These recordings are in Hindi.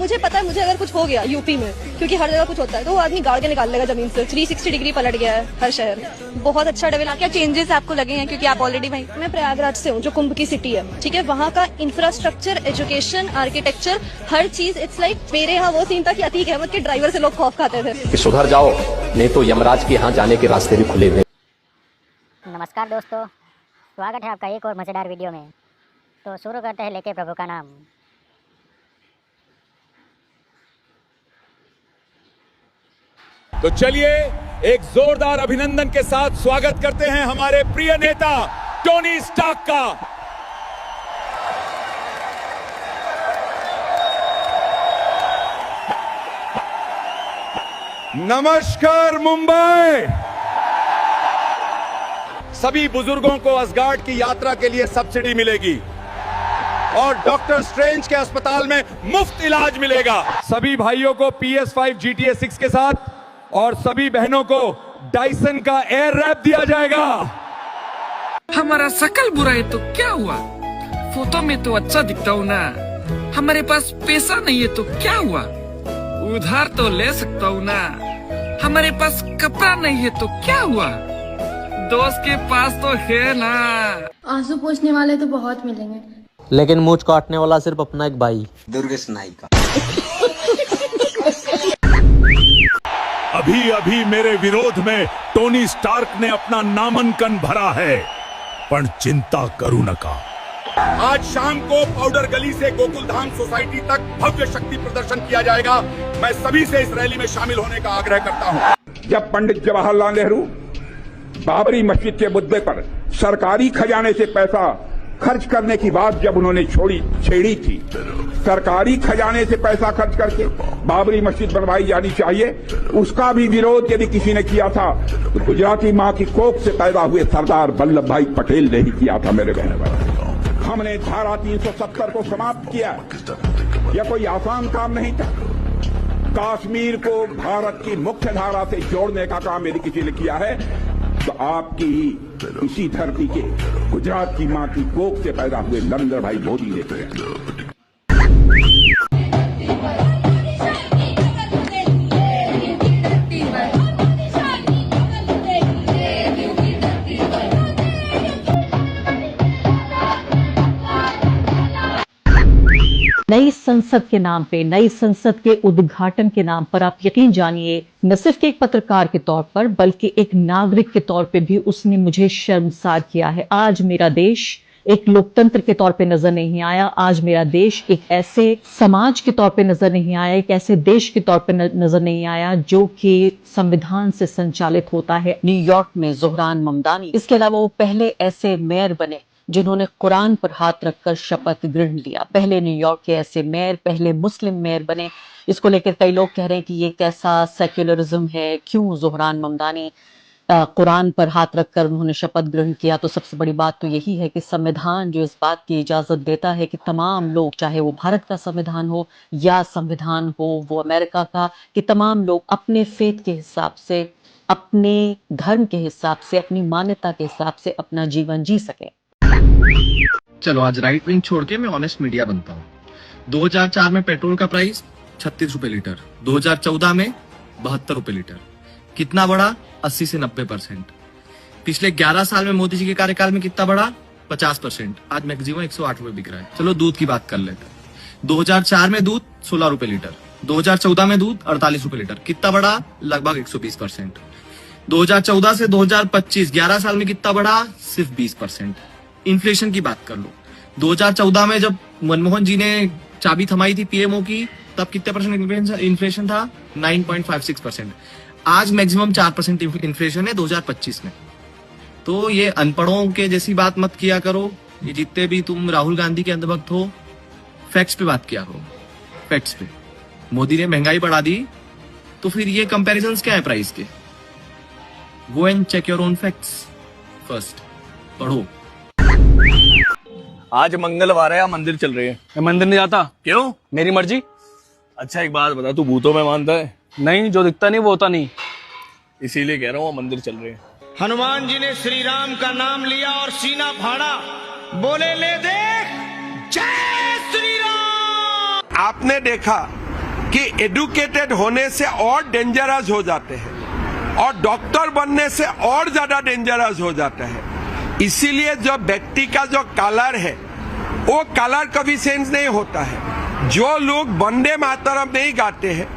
मुझे पता है मुझे अगर कुछ हो गया यूपी में, क्योंकि हर जगह कुछ होता है, तो वो आदमी गाड़ के निकाल लेगा जमीन से। 360 डिग्री पलट गया है हर शहर, बहुत अच्छा डेवलप। क्या चेंजेस आपको लगे हैं, क्योंकि आप ऑलरेडी वहीं? मैं प्रयागराज से हूँ, जो कुंभ की सिटी है, ठीक है। वहाँ का इंफ्रास्ट्रक्चर, एजुकेशन, आर्किटेक्चर, हर चीज इट्स लाइक मेरे यहाँ वो सीन था कि अतीक अहमद के ड्राइवर से लोग खौफ खाते थे कि सुधर जाओ नहीं तो यमराज के यहाँ जाने के रास्ते भी खुले हुए। नमस्कार दोस्तों, स्वागत है आपका एक और मज़ेदार वीडियो में। तो शुरू करते हैं लेके प्रभु का नाम। तो चलिए एक जोरदार अभिनंदन के साथ स्वागत करते हैं हमारे प्रिय नेता टोनी स्टार्क का। नमस्कार मुंबई। सभी बुजुर्गों को असगार्ड की यात्रा के लिए सब्सिडी मिलेगी और डॉक्टर स्ट्रेंज के अस्पताल में मुफ्त इलाज मिलेगा। सभी भाइयों को PS5 GTA 6 के साथ और सभी बहनों को डायसन का एयर रैप दिया जाएगा। हमारा शकल बुरा है तो क्या हुआ, फोटो में तो अच्छा दिखता हूँ ना। हमारे पास पैसा नहीं है तो क्या हुआ, उधार तो ले सकता हूँ ना। हमारे पास कपड़ा नहीं है तो क्या हुआ, दोस्त के पास तो है ना। आंसू पोंछने वाले तो बहुत मिलेंगे, लेकिन मूंछ काटने वाला सिर्फ अपना एक भाई दुर्गेश नाई का। अभी अभी मेरे विरोध में टोनी स्टार्क ने अपना नामांकन भरा है, पर चिंता करू नका। आज शाम को पाउडर गली से गोकुल धाम सोसाइटी तक भव्य शक्ति प्रदर्शन किया जाएगा। मैं सभी से इस रैली में शामिल होने का आग्रह करता हूं। जब पंडित जवाहरलाल नेहरू बाबरी मस्जिद के मुद्दे पर सरकारी खजाने से पैसा खर्च करने की बात जब उन्होंने छेड़ी थी, सरकारी खजाने से पैसा खर्च करके बाबरी मस्जिद बनवाई जानी चाहिए, उसका भी विरोध यदि किसी ने किया था तो गुजराती मां की कोख से पैदा हुए सरदार वल्लभ भाई पटेल ने ही किया था। मेरे बहन भाई, हमने धारा 370 को समाप्त किया। यह कोई आसान काम नहीं था। कश्मीर को भारत की मुख्य धारा से जोड़ने का काम यदि किसी ने किया है तो आपकी इसी धरती के गुजरात की मां की कोख से पैदा हुए नरेंद्र भाई मोदी ने किया। नई संसद के नाम पे, नई संसद के उद्घाटन के नाम पर आप यकीन जानिए, न सिर्फ एक पत्रकार के तौर पर बल्कि एक नागरिक के तौर पे भी उसने मुझे शर्मसार किया है। आज मेरा देश एक लोकतंत्र के तौर पे नजर नहीं आया। आज मेरा देश एक ऐसे समाज के तौर पे नजर नहीं आया, एक ऐसे देश के तौर पे नजर नहीं आया जो कि संविधान से संचालित होता है। न्यूयॉर्क में ज़ोहरान ममदानी, इसके अलावा वो पहले ऐसे मेयर बने जिन्होंने कुरान पर हाथ रखकर शपथ ग्रहण लिया। पहले न्यूयॉर्क के ऐसे मेयर, पहले मुस्लिम मेयर बने। इसको लेकर कई लोग कह रहे हैं कि ये कैसा सेक्युलरिज्म है, क्यों ज़ोहरान ममदानी कुरान पर हाथ रखकर उन्होंने शपथ ग्रहण किया। तो सबसे बड़ी बात तो यही है कि संविधान जो इस बात की इजाज़त देता है कि तमाम लोग, चाहे वो भारत का संविधान हो या संविधान हो वो अमेरिका का, कि तमाम लोग अपने फेथ के हिसाब से, अपने धर्म के हिसाब से, अपनी मान्यता के हिसाब से अपना जीवन जी सकें। चलो आज राइट विंग छोड़ के मैं ऑनेस्ट मीडिया बनता हूँ। 2004 में पेट्रोल का प्राइस 36 रुपए लीटर, 2014 में 72 रुपए लीटर। कितना बढ़ा? 80 से 90%। पिछले 11 साल में मोदी जी के कार्यकाल में कितना बढ़ा? 50%। आज मैक्सिमम 108 रुपए बिक रहा है। चलो दूध की बात कर लेते हैं। 2004 में दूध 16 रुपए लीटर, 2014 में दूध 48 रुपए लीटर। कितना बढ़ा? लगभग 120%। 2014 से 2025 11 साल में कितना बढ़ा? सिर्फ 20%। इन्फ्लेशन की बात कर लो, 2014 में जब मनमोहन जी ने चाबी थमाई थी पीएमओ की, तब कितने परसेंट इन्फ्लेशन था? 9.56%। आज मैक्सिमम 4% इन्फ्लेशन है 2025 में। तो ये अनपढ़ों के जैसी बात मत किया करो। ये जितने भी तुम राहुल गांधी के अंधभक्त हो, फैक्ट्स पे बात किया करो। फैक्ट्स पे मोदी ने महंगाई बढ़ा दी, तो फिर ये कंपैरिजंस क्या है प्राइस के? Go and check your own facts first, पढ़ो। आज मंगलवार है, मंदिर चल रही है। मैं मंदिर नहीं जाता। क्यों? मेरी मर्जी। अच्छा एक बात बता, तू भूतों में मानता है? नहीं, जो दिखता नहीं वो होता नहीं। इसीलिए कह रहा हूँ मंदिर चल रही है। हनुमान जी ने श्री राम का नाम लिया और सीना फाड़ा, बोले ले देख जय श्री राम। आपने देखा कि एडुकेटेड होने से और डेंजरस हो जाते हैं और डॉक्टर बनने से और ज्यादा डेंजरस हो जाता है। इसीलिए जो व्यक्ति का जो कलर है वो कलर कभी सेंस नहीं होता है। जो लोग वंदे मातरम नहीं गाते हैं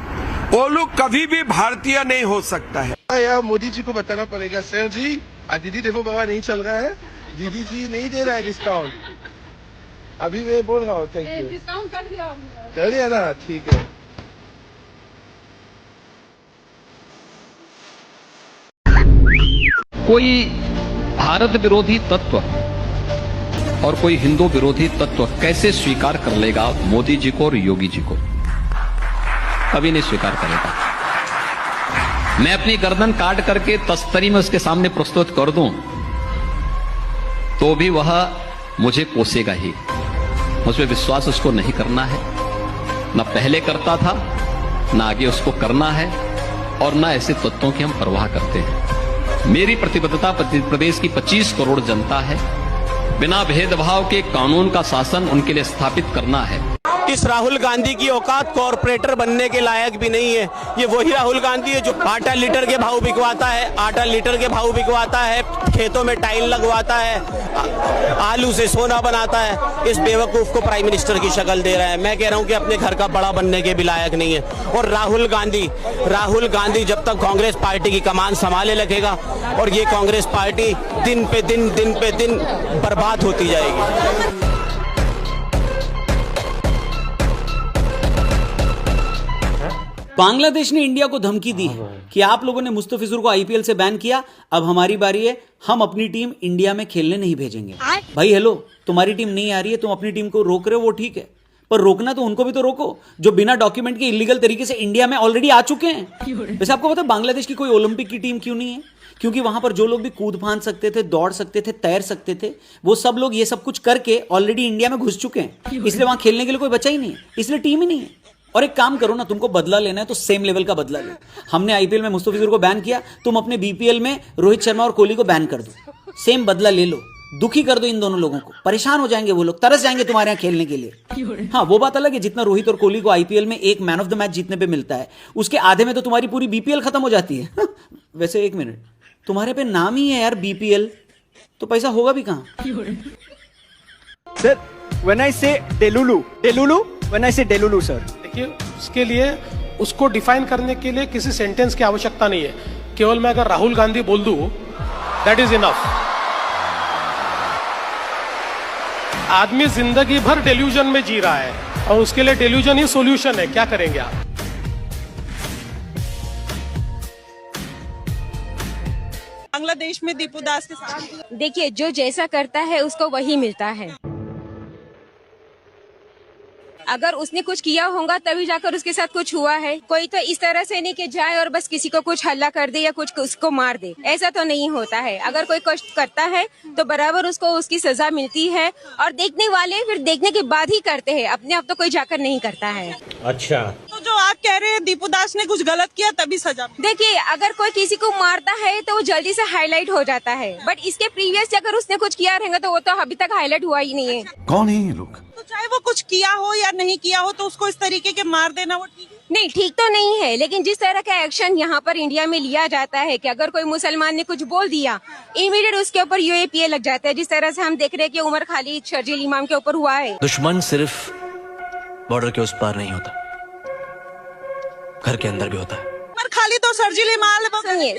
वो लोग कभी भी भारतीय नहीं हो सकता है। यार मोदी जी को बताना पड़ेगा सर जी, दीदी देखो बाबा नहीं चल रहा है, दीदी जी नहीं दे रहा है डिस्काउंट। अभी मैं बोल रहा हूँ थैंक यू, डिस्काउंट कर दिया ना, ठीक है। कोई भारत विरोधी तत्व और कोई हिंदू विरोधी तत्व कैसे स्वीकार कर लेगा मोदी जी को और योगी जी को? कभी नहीं स्वीकार करेगा। मैं अपनी गर्दन काट करके तस्तरी में उसके सामने प्रस्तुत कर दूं तो भी वह मुझे कोसेगा ही। मुझ पर विश्वास उसको नहीं करना है, न पहले करता था, न आगे उसको करना है, और न ऐसे तत्वों की हम परवाह करते हैं। मेरी प्रतिबद्धता प्रदेश की 25 करोड़ जनता है। बिना भेदभाव के कानून का शासन उनके लिए स्थापित करना है। इस राहुल गांधी की औकात कॉरपोरेटर बनने के लायक भी नहीं है। ये वही राहुल गांधी है जो आटा लीटर के भाव बिकवाता है, खेतों में टाइल लगवाता है, आलू से सोना बनाता है। इस बेवकूफ को प्राइम मिनिस्टर की शक्ल दे रहा है। मैं कह रहा हूं कि अपने घर का बड़ा बनने के भी लायक नहीं है। और राहुल गांधी जब तक कांग्रेस पार्टी की कमान संभाले रखेगा और ये कांग्रेस पार्टी दिन पे दिन बर्बाद होती जाएगी। बांग्लादेश ने इंडिया को धमकी दी है कि आप लोगों ने मुस्तफिजुर को आईपीएल से बैन किया, अब हमारी बारी है, हम अपनी टीम इंडिया में खेलने नहीं भेजेंगे। भाई हेलो, तुम्हारी टीम नहीं आ रही है, तुम अपनी टीम को रोक रहे हो, वो ठीक है, पर रोकना तो उनको भी तो रोको जो बिना डॉक्यूमेंट के इलीगल तरीके से इंडिया में ऑलरेडी आ चुके हैं। वैसे आपको पता है बांग्लादेश की कोई ओलंपिक की टीम क्यों नहीं है? क्योंकि वहां पर जो लोग भी कूद फांद सकते थे, दौड़ सकते थे, तैर सकते थे, वो सब लोग ये सब कुछ करके ऑलरेडी इंडिया में घुस चुके हैं। इसलिए वहां खेलने के लिए कोई बचा ही नहीं है, इसलिए टीम ही नहीं है। और एक काम करो ना, तुमको बदला लेना है तो सेम लेवल का बदला लो। हमने आईपीएल में मुस्तफिजुर को बैन किया, तुम अपने बीपीएल में रोहित शर्मा और कोहली को बैन कर दो, सेम बदला ले लो, दुखी कर दो इन दोनों लोगों को। परेशान हो जाएंगे वो लोग, तरस जाएंगे तुम्हारे यहाँ खेलने के लिए। हाँ, वो बात अलग है, जितना रोहित और कोहली को आईपीएल में एक मैन ऑफ द मैच जीतने पे मिलता है, उसके आधे में तो तुम्हारी पूरी बीपीएल खत्म हो जाती है। वैसे एक मिनट, तुम्हारे पे नाम ही है यार बीपीएल, तो पैसा होगा भी कहां? Sir, when I say delulu, when I say delulu sir, देखिए उसके लिए उसको डिफाइन करने के लिए किसी सेंटेंस की आवश्यकता नहीं है। केवल मैं अगर राहुल गांधी बोल दूं, दैट इज इनफ। आदमी जिंदगी भर डेल्यूजन में जी रहा है और उसके लिए डेल्यूजन ही सॉल्यूशन है। क्या करेंगे आप? बांग्लादेश में दीपू दास के साथ देखिए, जो जैसा करता है उसको वही मिलता है। अगर उसने कुछ किया होगा तभी जाकर उसके साथ कुछ हुआ है। कोई तो इस तरह से नहीं कि जाए और बस किसी को कुछ हल्ला कर दे या कुछ उसको मार दे, ऐसा तो नहीं होता है। अगर कोई कष्ट करता है तो बराबर उसको उसकी सजा मिलती है, और देखने वाले फिर देखने के बाद ही करते हैं, अपने आप तो कोई जाकर नहीं करता है। अच्छा, तो जो आप कह रहे हैं दीपू दास ने कुछ गलत किया तभी सजा, देखिए अगर कोई किसी को मारता है तो वो जल्दी से हाईलाइट हो जाता है, बट इसके प्रीवियस अगर उसने कुछ किया रहेगा तो वो तो अभी तक हाईलाइट हुआ ही नहीं है। कौन है ये लोग? तो चाहे वो कुछ किया हो या नहीं किया हो तो उसको इस तरीके के मार देना वो ठीक है? नहीं, ठीक तो नहीं है, लेकिन जिस तरह का एक्शन यहाँ पर इंडिया में लिया जाता है कि अगर कोई मुसलमान ने कुछ बोल दिया, इमीडिएट उसके ऊपर यूएपीए लग जाता है, जिस तरह से हम देख रहे हैं कि उमर खालिद शर्जील इमाम के ऊपर हुआ है। दुश्मन सिर्फ बॉर्डर के उस पार नहीं होता, घर के अंदर भी होता है। उमर खालिद और शर्जील इमाम,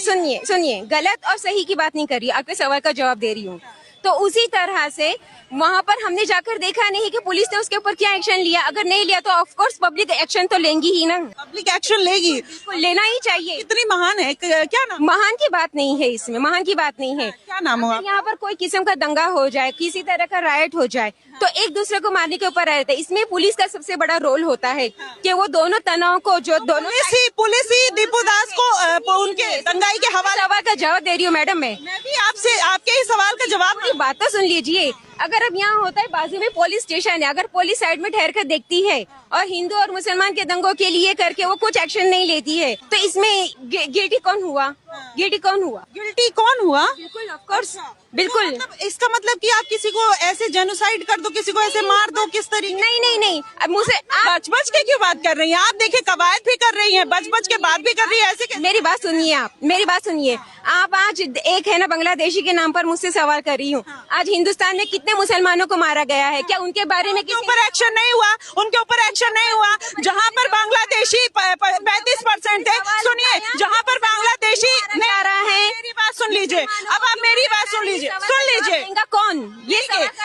सुनिए, गलत और सही की बात नहीं कर रही, आपके सवाल का जवाब दे रही हूँ। तो उसी तरह से वहाँ पर हमने जाकर देखा नहीं कि पुलिस ने उसके ऊपर क्या एक्शन लिया। अगर नहीं लिया तो ऑफ कोर्स पब्लिक एक्शन तो लेंगी ही ना, पब्लिक एक्शन लेगी, लेना ही चाहिए। इतनी महान है, क्या नाम? महान की बात नहीं है इसमें, महान की बात नहीं है। क्या नाम हुआ? यहाँ पर कोई किस्म का दंगा हो जाए, किसी तरह का राइट हो जाए तो एक दूसरे को मारने के ऊपर रहता है। इसमें पुलिस का सबसे बड़ा रोल होता है कि वो दोनों तनाव को, जो दोनों पुलिस ही दीपू दास को उनके दंगाई के हवाले। सवाल का जवाब दे रही हूँ मैडम, मैं भी आपसे आपके ही सवाल का जवाब। बात तो सुन लीजिए, अगर अब यहाँ होता है बाजू में पुलिस स्टेशन है, अगर पुलिस साइड में ठहर कर देखती है और हिंदू और मुसलमान के दंगों के लिए करके वो कुछ एक्शन नहीं लेती है तो इसमें गिल्टी कौन हुआ? गिल्टी कौन हुआ? गिल्टी कौन हुआ? बिल्कुल, ऑफ कोर्स, बिल्कुल। मतलब इसका मतलब कि आप किसी को ऐसे जेनोसाइड कर दो, किसी को ऐसे मार दो, किस तरीके? नहीं, अब मुझसे बच के क्यों बात कर रही हैं आप? देखिए कवायद भी कर रही हैं, बच के बात भी कर रही है, ऐसे कैसे? मेरी बात सुनिए, मेरी बात सुनिए। आप आज एक है ना बांग्लादेशी के नाम पर मुझसे सवाल कर रही हूँ। आज हिंदुस्तान में कितने मुसलमानों को मारा गया है? क्या उनके बारे में ऊपर एक्शन नहीं हुआ? उनके ऊपर एक्शन नहीं हुआ? जहाँ पर बांग्लादेशी 35% थे, सुनिए, जहाँ पर बांग्लादेशी आ रहा है, मेरी बात सुन लीजिए, अब आप मेरी बात सुन लीजिए। कौन? ये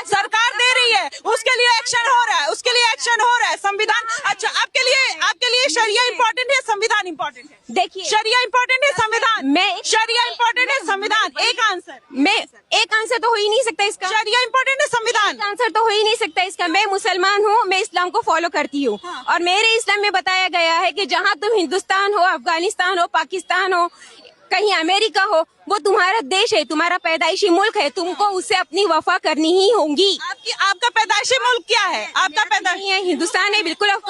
सरकार दे रही है, उसके लिए एक्शन हो रहा है, उसके लिए एक्शन हो रहा है। संविधान अच्छा आपके लिए शरिया इम्पोर्टेंट है, संविधान इम्पोर्टेंट है? देखिए, शरिया इम्पोर्टेंट है, संविधान? शरिया इम्पोर्टेंट है, संविधान? एक आंसर तो हो ही नहीं सकता इसका। शरिया इम्पोर्टेंट है, संविधान? आंसर तो हो ही नहीं सकता इसका। मैं मुसलमान हूँ, मैं इस्लाम को फॉलो करती हूँ, और मेरे इस्लाम में बताया गया है कि जहाँ तुम हिंदुस्तान हो, अफगानिस्तान हो, पाकिस्तान हो, कहीं अमेरिका हो, वो तुम्हारा देश है, तुम्हारा पैदाइशी मुल्क है, तुमको उससे अपनी वफा करनी ही होगी। आपका पैदाइशी मुल्क क्या है? आपका पैदाइशी है हिंदुस्तान है, बिल्कुल। आप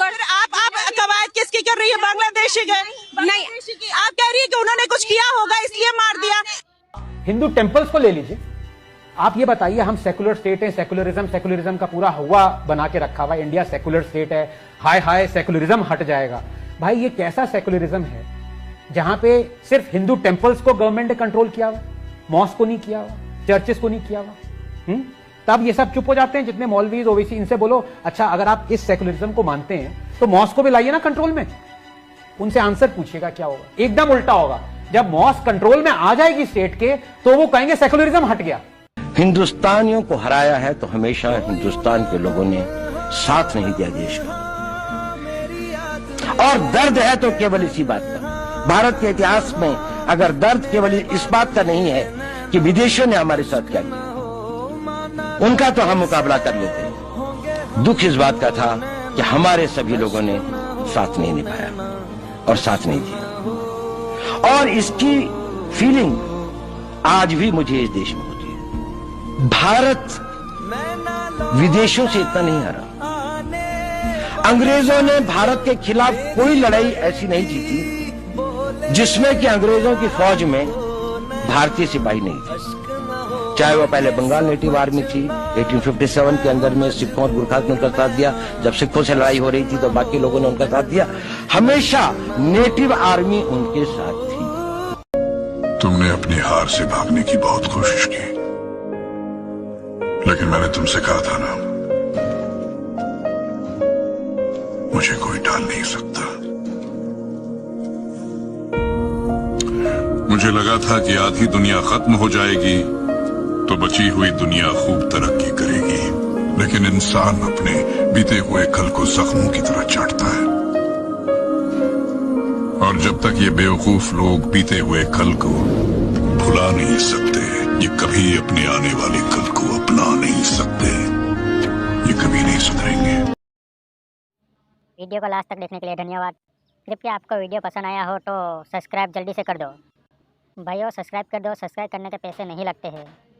कवायद किसकी कर रही है? बांग्लादेशी के? नहीं, आप कह रही है कि उन्होंने कुछ किया होगा इसलिए मार दिया। हिंदू टेम्पल्स को ले लीजिए, आप ये बताइए, हम सेकुलर स्टेट है, सेकुलरिज्म का पूरा हवा बना के रखा हुआ है, इंडिया सेकुलर स्टेट है, हाय सेकुलरिज्म हट जाएगा। भाई ये कैसा सेकुलरिज्म है जहां पे सिर्फ हिंदू टेम्पल्स को गवर्नमेंट ने कंट्रोल किया हुआ, मॉस्क को नहीं किया हुआ, चर्चेस को नहीं किया हुआ? तब ये सब चुप हो जाते हैं जितने मौलवीज ओवैसी, इनसे बोलो अच्छा अगर आप इस सेकुलरिज्म को मानते हैं तो मॉस्क को भी लाइए ना कंट्रोल में, उनसे आंसर पूछिएगा क्या होगा। एकदम उल्टा होगा, जब मॉस्क कंट्रोल में आ जाएगी स्टेट के तो वो कहेंगे सेकुलरिज्म हट गया। हिंदुस्तानियों को हराया है तो हमेशा हिंदुस्तान के लोगों ने साथ नहीं दिया देश का, और दर्द है तो केवल इसी बात का। भारत के इतिहास में अगर दर्द केवल इस बात का नहीं है कि विदेशियों ने हमारे साथ क्या किया, उनका तो हम मुकाबला कर लेते हैं, दुख इस बात का था कि हमारे सभी लोगों ने साथ नहीं निभाया और साथ नहीं दिया, और इसकी फीलिंग आज भी मुझे इस देश में होती है। भारत विदेशों से इतना नहीं हारा। अंग्रेजों ने भारत के खिलाफ कोई लड़ाई ऐसी नहीं जीती जिसमें कि अंग्रेजों की फौज में भारतीय सिपाही नहीं थे, चाहे वो पहले बंगाल नेटिव आर्मी थी, 1857 के अंदर में सिखों और गुरखा ने उनका साथ दिया, जब सिखों से लड़ाई हो रही थी तो बाकी लोगों ने उनका साथ दिया, हमेशा नेटिव आर्मी उनके साथ थी। तुमने अपनी हार से भागने की बहुत कोशिश की, लेकिन मैंने तुमसे कहा था ना, मुझे कोई टाल नहीं सकता। मुझे लगा था कि आधी दुनिया खत्म हो जाएगी तो बची हुई दुनिया खूब तरक्की करेगी, लेकिन इंसान अपने बीते हुए कल को जख्मों की तरह चाटता है, और जब तक ये बेवकूफ लोग बीते हुए कल को भुला नहीं सकते, ये कभी अपने आने वाले कल को अपना नहीं सकते, ये कभी नहीं सुधरेंगे। वीडियो को लास्ट तक देखने के लिए धन्यवाद। कृपया आपको वीडियो पसंद आया हो तो सब्सक्राइब जल्दी से कर दो भाइयों, सब्सक्राइब कर दो, सब्सक्राइब करने के पैसे नहीं लगते हैं।